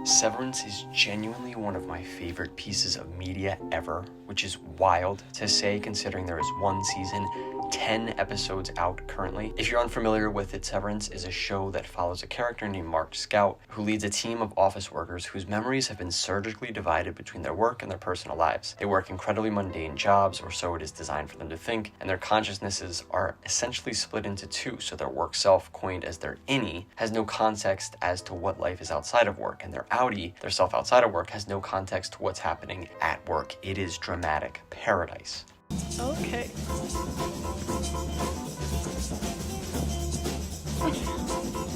Severance is genuinely one of my favorite pieces of media ever, which is wild to say considering there is one season, 10 episodes out currently. If you're unfamiliar with it, Severance is a show that follows a character named Mark Scout, who leads a team of office workers whose memories have been surgically divided between their work and their personal lives. They work incredibly mundane jobs, or so it is designed for them to think, and their consciousnesses are essentially split into two, so their work self, coined as their innie, has no context as to what life is outside of work, and their outie, their self outside of work, has no context to what's happening at work. It is dramatic paradise. Okay.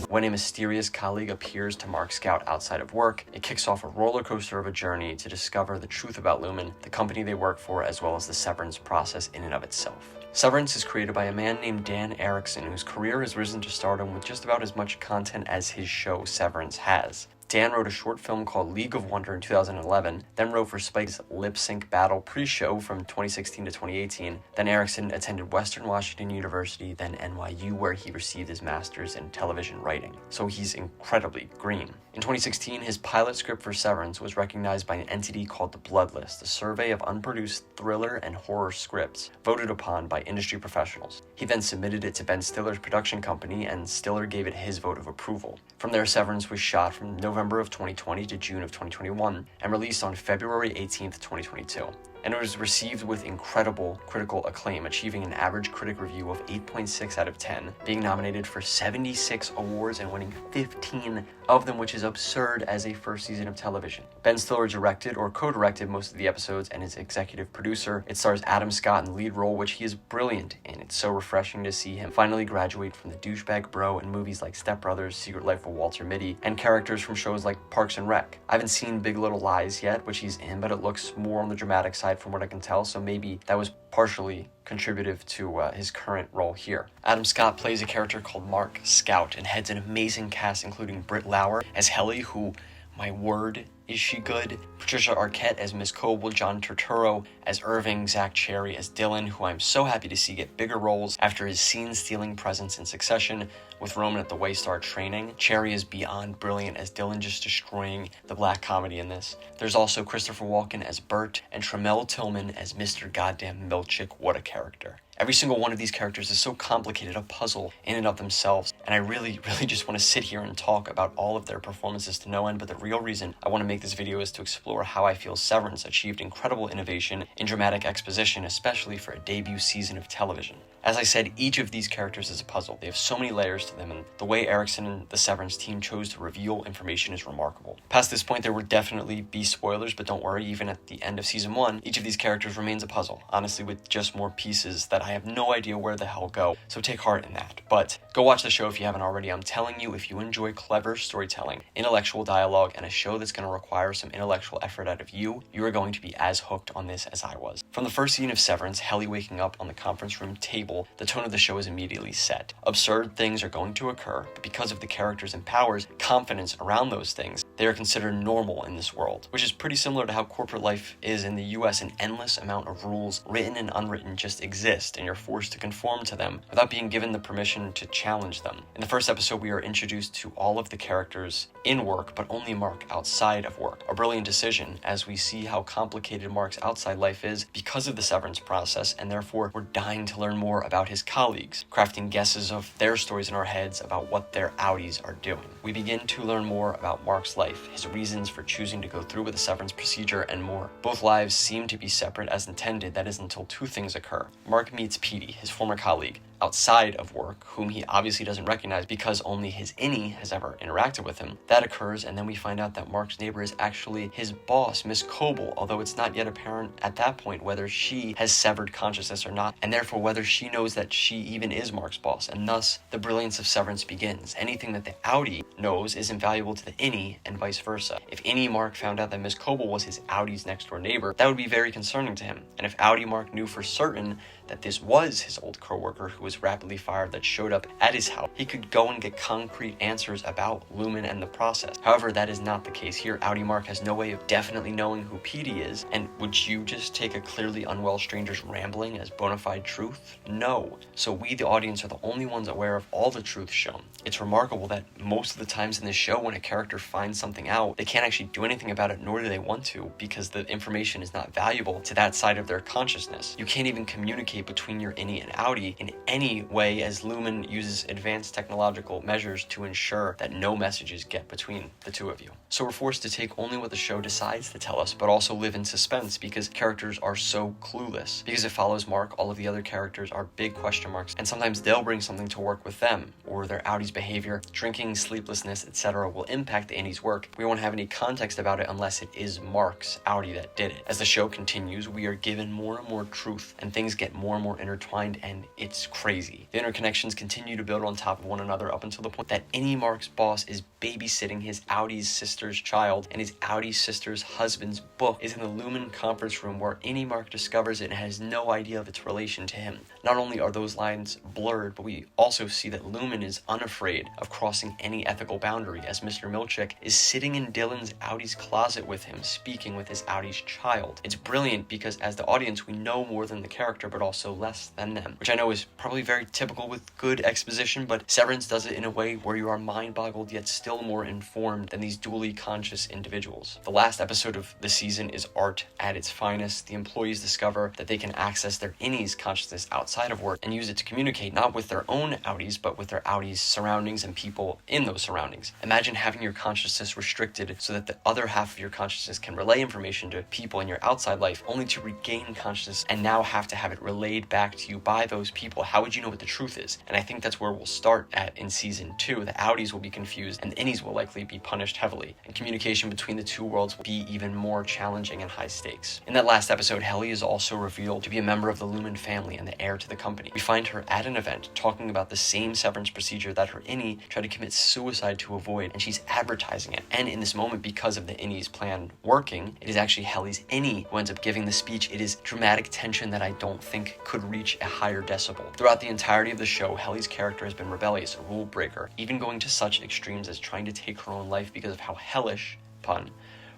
When a mysterious colleague appears to Mark Scout outside of work, it kicks off a roller coaster of a journey to discover the truth about Lumen, the company they work for, as well as the severance process in and of itself. Severance is created by a man named Dan Erickson, whose career has risen to stardom with just about as much content as his show Severance has. Dan wrote a short film called League of Wonder in 2011, then wrote for Spike's Lip Sync Battle pre-show from 2016 to 2018. Then Erickson attended Western Washington University, then NYU, where he received his master's in television writing. So he's incredibly green. In 2016, his pilot script for Severance was recognized by an entity called the Bloodlist, a survey of unproduced thriller and horror scripts voted upon by industry professionals. He then submitted it to Ben Stiller's production company, and Stiller gave it his vote of approval. From there, Severance was shot from November of 2020 to June of 2021 and released on February 18th, 2022. And it was received with incredible critical acclaim, achieving an average critic review of 8.6 out of 10, being nominated for 76 awards and winning 15 of them, which is absurd as a first season of television. Ben Stiller directed or co-directed most of the episodes and is executive producer. It stars Adam Scott in the lead role, which he is brilliant in. It's so refreshing to see him finally graduate from the douchebag bro in movies like Step Brothers, Secret Life of Walter Mitty, and characters from shows like Parks and Rec. I haven't seen Big Little Lies yet, which he's in, but it looks more on the dramatic side from what I can tell, so maybe that was partially contributive to his current role here. Adam Scott plays a character called Mark Scout and heads an amazing cast including Britt Lauer as Helly, who, my word, is she good? Patricia Arquette as Miss Coble, John Turturro as Irving, Zach Cherry as Dylan, who I'm so happy to see get bigger roles after his scene-stealing presence in Succession with Roman at the Waystar training. Cherry is beyond brilliant as Dylan, just destroying the black comedy in this. There's also Christopher Walken as Bert and Tramell Tillman as Mr. Goddamn Milchick. What a character. Every single one of these characters is so complicated, a puzzle in and of themselves, and I really just want to sit here and talk about all of their performances to no end, but the real reason I want to make this video is to explore how I feel Severance achieved incredible innovation in dramatic exposition, especially for a debut season of television. As I said, each of these characters is a puzzle. They have so many layers to them, and the way Erickson and the Severance team chose to reveal information is remarkable. Past this point, there would definitely be spoilers, but don't worry, even at the end of season 1, each of these characters remains a puzzle, honestly, with just more pieces that I have no idea where the hell go, so take heart in that. But go watch the show if you haven't already. I'm telling you, if you enjoy clever storytelling, intellectual dialogue, and a show that's going to require some intellectual effort out of you, you are going to be as hooked on this as I was. From the first scene of Severance, Helly waking up on the conference room table, the tone of the show is immediately set. Absurd things are going to occur, but because of the characters and powers, confidence around those things, they are considered normal in this world, which is pretty similar to how corporate life is in the US. An endless amount of rules, written and unwritten, just exist, and you're forced to conform to them without being given the permission to challenge them. In the first episode, we are introduced to all of the characters in work, but only Mark outside of work. A brilliant decision, as we see how complicated Mark's outside life is because of the severance process, and therefore we're dying to learn more about his colleagues, crafting guesses of their stories in our heads about what their outies are doing. We begin to learn more about Mark's life, his reasons for choosing to go through with the severance procedure, and more. Both lives seem to be separate as intended, that is, until two things occur. Mark meets Petey, his former colleague, outside of work, whom he obviously doesn't recognize because only his innie has ever interacted with him. That occurs, and then we find out that Mark's neighbor is actually his boss, Miss Coble, although it's not yet apparent at that point whether she has severed consciousness or not, and therefore whether she knows that she even is Mark's boss, and thus the brilliance of Severance begins. Anything that the outie knows is invaluable to the innie, and vice versa. If innie Mark found out that Miss Coble was his outie's next door neighbor, that would be very concerning to him, and if outie Mark knew for certain that this was his old coworker who was rapidly fired that showed up at his house, he could go and get concrete answers about Lumen and the process. However, that is not the case here. Audi Mark has no way of definitely knowing who Petey is, and would you just take a clearly unwell stranger's rambling as bona fide truth? No. So we, the audience, are the only ones aware of all the truth shown. It's remarkable that most of the times in this show, when a character finds something out, they can't actually do anything about it, nor do they want to, because the information is not valuable to that side of their consciousness. You can't even communicate between your innie and outie in any way, as Lumen uses advanced technological measures to ensure that no messages get between the two of you. So we're forced to take only what the show decides to tell us, but also live in suspense because characters are so clueless. Because it follows Mark, all of the other characters are big question marks, and sometimes they'll bring something to work with them, or their outie's behavior, drinking, sleeplessness, etc. will impact the innie's work. We won't have any context about it unless it is Mark's outie that did it. As the show continues, we are given more and more truth, and things get more and more intertwined, and it's crazy. The interconnections continue to build on top of one another up until the point that innie Mark's boss is babysitting his outie's sister's child, and his outie's sister's husband's book is in the Lumen conference room, where innie Mark discovers it and has no idea of its relation to him. Not only are those lines blurred, but we also see that Lumen is unafraid of crossing any ethical boundary, as Mr. Milchick is sitting in Dylan's outie's closet with him, speaking with his outie's child. It's brilliant because as the audience, we know more than the character, but also less than them, which I know is probably very typical with good exposition, but Severance does it in a way where you are mind-boggled yet still more informed than these dually conscious individuals. The last episode of the season is art at its finest. The employees discover that they can access their innie's consciousness outside of work and use it to communicate not with their own outies, but with their outies' surroundings and people in those surroundings. Imagine having your consciousness restricted so that the other half of your consciousness can relay information to people in your outside life, only to regain consciousness and now have to have it relayed back to you by those people. How would you know what the truth is? And I think that's where we'll start at in season 2. The outies will be confused and the innies will likely be punished heavily, and communication between the two worlds will be even more challenging and high stakes. In that last episode, Helly is also revealed to be a member of the Lumen family and the heir to the company. We find her at an event talking about the same severance procedure that her innie tried to commit suicide to avoid, and she's advertising it. And in this moment, because of the innie's plan working, it is actually Helly's innie who ends up giving the speech. It is dramatic tension that I don't think could reach a higher decibel. Throughout the entirety of the show, Helly's character has been rebellious, a rule breaker, even going to such extremes as trying to take her own life because of how hellish, pun,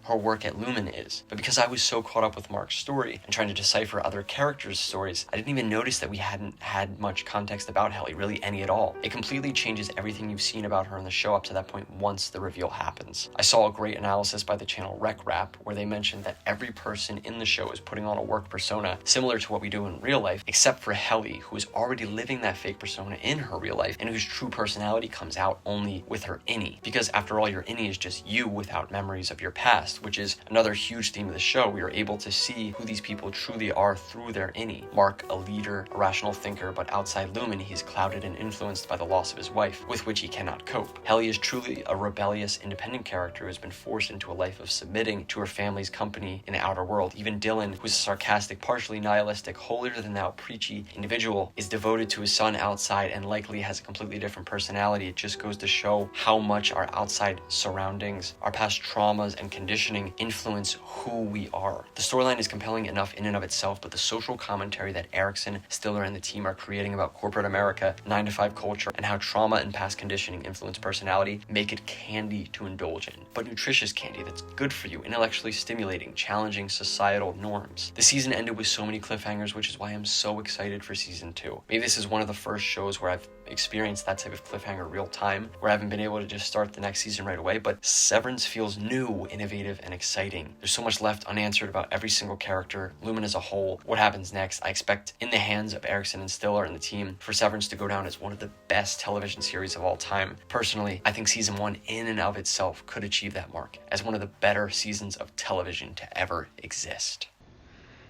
her work at Lumen is. But because I was so caught up with Mark's story and trying to decipher other characters' stories, I didn't even notice that we hadn't had much context about Helly, really any at all. It completely changes everything you've seen about her in the show up to that point once the reveal happens. I saw a great analysis by the channel Rec Rap where they mentioned that every person in the show is putting on a work persona similar to what we do in real life, except for Helly, who is already living that fake persona in her real life and whose true personality comes out only with her innie. Because after all, your innie is just you without memories of your past, which is another huge theme of the show. We are able to see who these people truly are through their innie. Mark, a leader, a rational thinker, but outside Lumen, he's clouded and influenced by the loss of his wife, with which he cannot cope. Helly is truly a rebellious, independent character who has been forced into a life of submitting to her family's company in the outer world. Even Dylan, who's a sarcastic, partially nihilistic, holier-than-thou preachy individual, is devoted to his son outside and likely has a completely different personality. It just goes to show how much our outside surroundings, our past traumas and conditioning influence who we are. The storyline is compelling enough in and of itself, but the social commentary that Erickson, Stiller, and the team are creating about corporate America, 9-to-5 culture, and how trauma and past conditioning influence personality make it candy to indulge in. But nutritious candy that's good for you, intellectually stimulating, challenging societal norms. The season ended with so many cliffhangers, which is why I'm so excited for season 2. Maybe this is one of the first shows where I've experienced that type of cliffhanger real time, where I haven't been able to just start the next season right away, but Severance feels new, innovative, and exciting. There's so much left unanswered about every single character, Lumen as a whole, what happens next. I expect, in the hands of Erickson and Stiller and the team, for Severance to go down as one of the best television series of all time. Personally, I think season 1 in and of itself could achieve that mark as one of the better seasons of television to ever exist.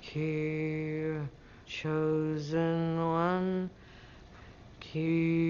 Here, chosen one, keep